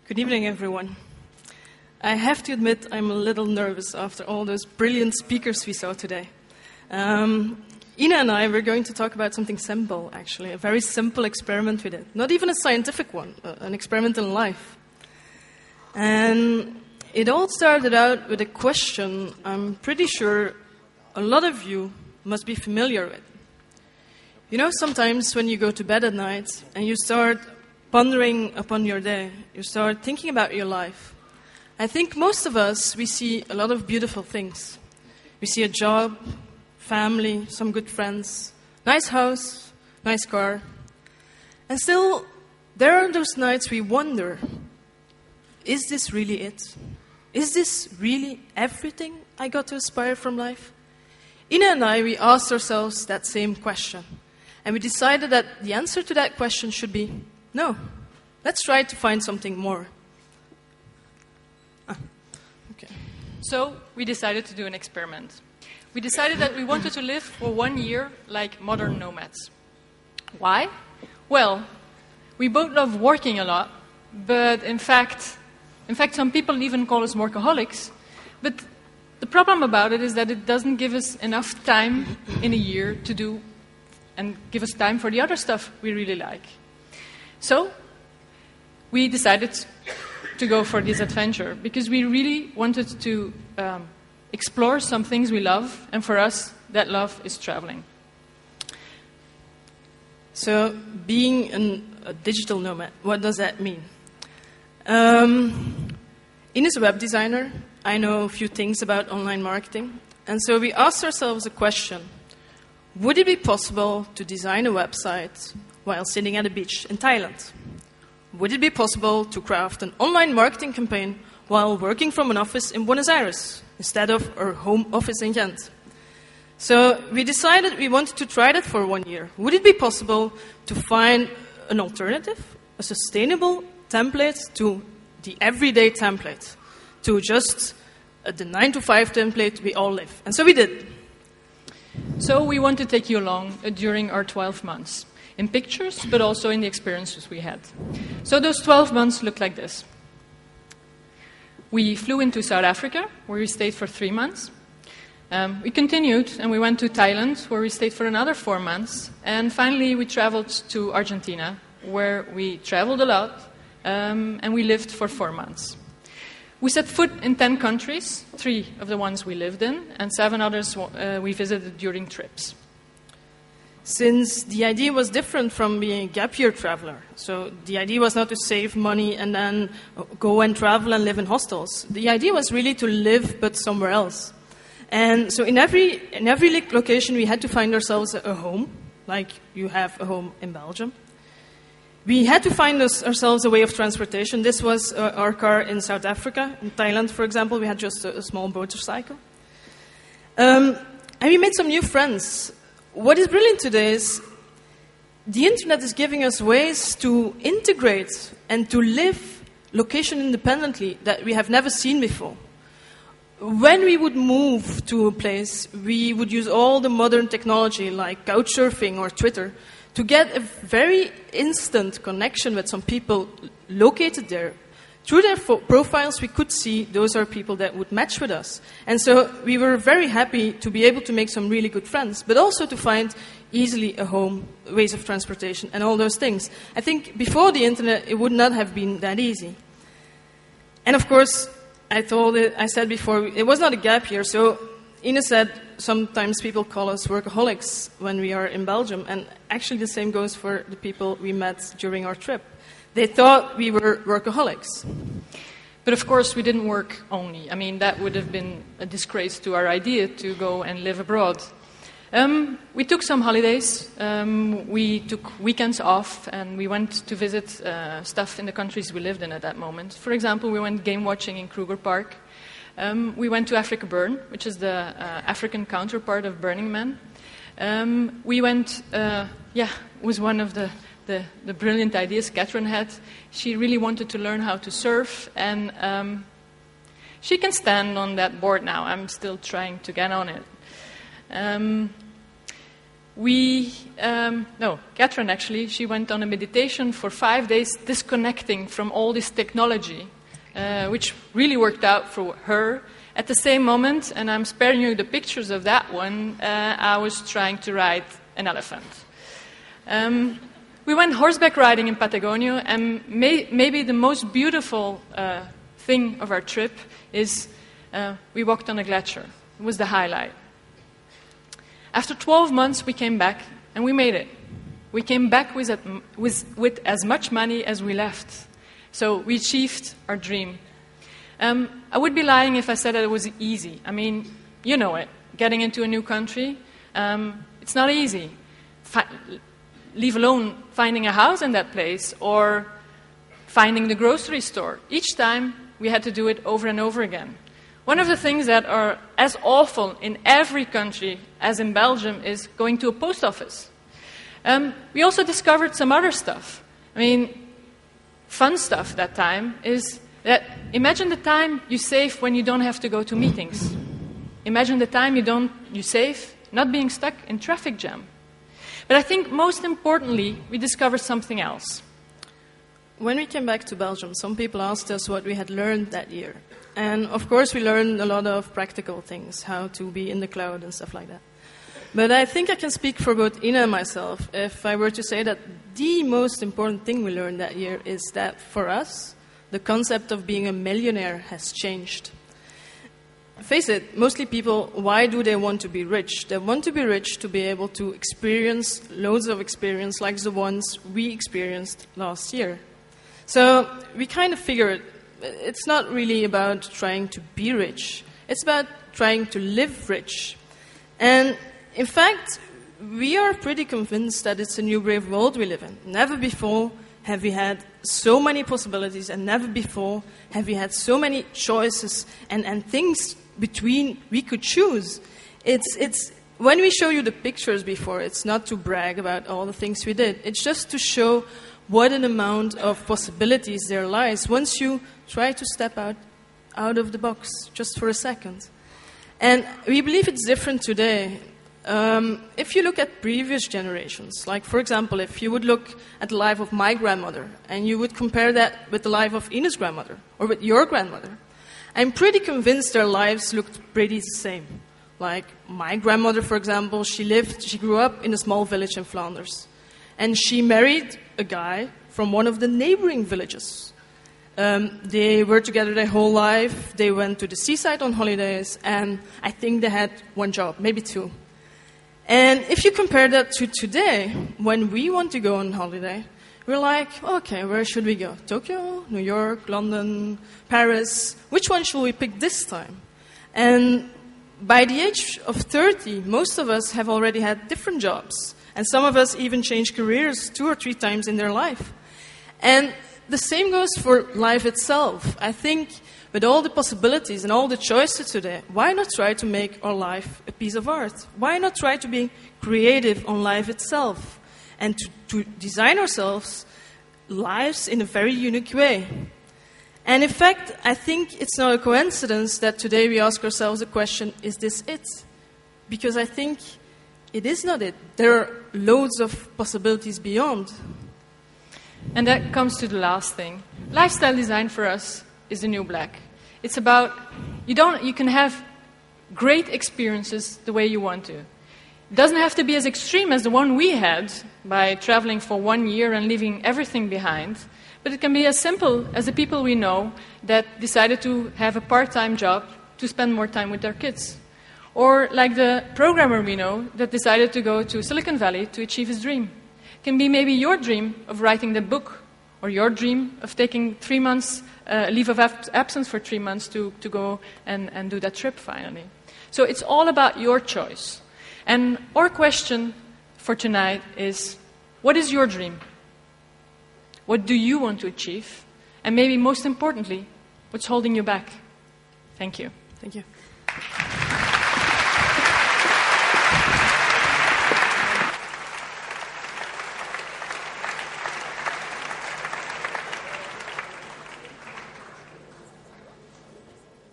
Good evening, everyone. I have to admit I'm a little nervous after all those brilliant speakers we saw today. Ina and I were going to talk about something simple, actually, a very simple experiment we did. Not even a scientific one, an experiment in life. And it all started out with a question I'm pretty sure a lot of you must be familiar with. You know, sometimes when you go to bed at night and you start pondering upon your day, you start thinking about your life. I think most of us, we see a lot of beautiful things. We see a job, family, some good friends, nice house, nice car. And still, there are those nights we wonder, is this really it? Is this really everything I got to aspire from life? Ina and I, we asked ourselves that same question. And we decided that the answer to that question should be, no, let's try to find something more. Okay. So we decided to do an experiment. We decided that we wanted to live for 1 year like modern nomads. Why? Well, we both love working a lot, but in fact, some people even call us workaholics. But the problem about it is that it doesn't give us enough time in a year to do and give us time for the other stuff we really like. So we decided to go for this adventure because we really wanted to explore some things we love, and for us, that love is traveling. So being a digital nomad, what does that mean? Ines a web designer. I know a few things about online marketing. And so we asked ourselves a question. Would it be possible to design a website while sitting at a beach in Thailand? Would it be possible to craft an online marketing campaign while working from an office in Buenos Aires instead of our home office in Ghent? So we decided we wanted to try that for 1 year. Would it be possible to find an alternative, a sustainable template to the everyday template, to just the 9-to-5 template we all live? And so we did. So we want to take you along during our 12 months, in pictures, but also in the experiences we had. So those 12 months looked like this. We flew into South Africa, where we stayed for 3 months. We continued, and we went to Thailand, where we stayed for another 4 months. And finally, we traveled to Argentina, where we traveled a lot, and we lived for 4 months. We set foot in 10 countries, 3 of the ones we lived in, and 7 others we visited during trips. Since the idea was different from being a gap year traveler, so the idea was not to save money and then go and travel and live in hostels. The idea was really to live, but somewhere else. And so in every location, we had to find ourselves a home, like you have a home in Belgium. We had to find ourselves a way of transportation. This was our car in South Africa. In Thailand, for example, we had just a small motorcycle. And we made some new friends. What is brilliant today is the internet is giving us ways to integrate and to live location independently that we have never seen before. When we would move to a place, we would use all the modern technology like couchsurfing or Twitter to get a very instant connection with some people located there. Through their profiles, we could see those are people that would match with us. And so we were very happy to be able to make some really good friends, but also to find easily a home, ways of transportation, and all those things. I think before the internet, it would not have been that easy. And of course, I said before, it was not a gap year, so Ina said sometimes people call us workaholics when we are in Belgium, and actually the same goes for the people we met during our trip. They thought we were workaholics. But of course, we didn't work only. I mean, that would have been a disgrace to our idea to go and live abroad. We took some holidays. We took weekends off, and we went to visit stuff in the countries we lived in at that moment. For example, we went game watching in Kruger Park. We went to Africa Burn, which is the African counterpart of Burning Man. We went, it was one of the brilliant ideas Catherine had. She really wanted to learn how to surf, and she can stand on that board now. I'm still trying to get on it. Catherine actually, she went on a meditation for 5 days, disconnecting from all this technology, which really worked out for her. At the same moment, and I'm sparing you the pictures of that one, I was trying to ride an elephant. We went horseback riding in Patagonia, and maybe the most beautiful thing of our trip is we walked on a glacier. It was the highlight. After 12 months, we came back, and we made it. We came back with as much money as we left. So we achieved our dream. I would be lying if I said that it was easy. I mean, you know it. Getting into a new country, it's not easy. Leave alone finding a house in that place or finding the grocery store. Each time, we had to do it over and over again. One of the things that are as awful in every country as in Belgium is going to a post office. We also discovered some other stuff. I mean, fun stuff that time is that imagine the time you save when you don't have to go to meetings. Imagine the time you save not being stuck in traffic jam. But I think most importantly, we discovered something else. When we came back to Belgium, some people asked us what we had learned that year. And of course, we learned a lot of practical things, how to be in the cloud and stuff like that. But I think I can speak for both Ina and myself if I were to say that the most important thing we learned that year is that for us, the concept of being a millionaire has changed. Face it, mostly people, why do they want to be rich? They want to be rich to be able to experience loads of experience like the ones we experienced last year. So we kind of figured it's not really about trying to be rich. It's about trying to live rich. And in fact, we are pretty convinced that it's a new brave world we live in. Never before have we had so many possibilities, and never before have we had so many choices and things between we could choose. It's when we show you the pictures before, it's not to brag about all the things we did. It's just to show what an amount of possibilities there lies once you try to step out of the box just for a second. And we believe it's different today. If you look at previous generations, like for example, if you would look at the life of my grandmother and you would compare that with the life of Ina's grandmother or with your grandmother, I'm pretty convinced their lives looked pretty the same. Like my grandmother, for example, she grew up in a small village in Flanders. And she married a guy from one of the neighboring villages. They were together their whole life. They went to the seaside on holidays. And I think they had one job, maybe two. And if you compare that to today, when we want to go on holiday, we're like, okay, where should we go? Tokyo, New York, London, Paris? Which one should we pick this time? And by the age of 30, most of us have already had different jobs. And some of us even changed careers 2 or 3 times in their life. And the same goes for life itself. I think with all the possibilities and all the choices today, why not try to make our life a piece of art? Why not try to be creative on life itself? And to design ourselves lives in a very unique way. And in fact, I think it's not a coincidence that today we ask ourselves the question, is this it? Because I think it is not it. There are loads of possibilities beyond. And that comes to the last thing. Lifestyle design for us is the new black. It's about, you can have great experiences the way you want to. It doesn't have to be as extreme as the one we had by traveling for 1 year and leaving everything behind. But it can be as simple as the people we know that decided to have a part-time job to spend more time with their kids. Or like the programmer we know that decided to go to Silicon Valley to achieve his dream. It can be maybe your dream of writing the book, or your dream of taking 3 months, leave of absence for 3 months to go and do that trip finally. So it's all about your choice. And our question for tonight is, what is your dream? What do you want to achieve? And maybe most importantly, what's holding you back? Thank you. Thank you.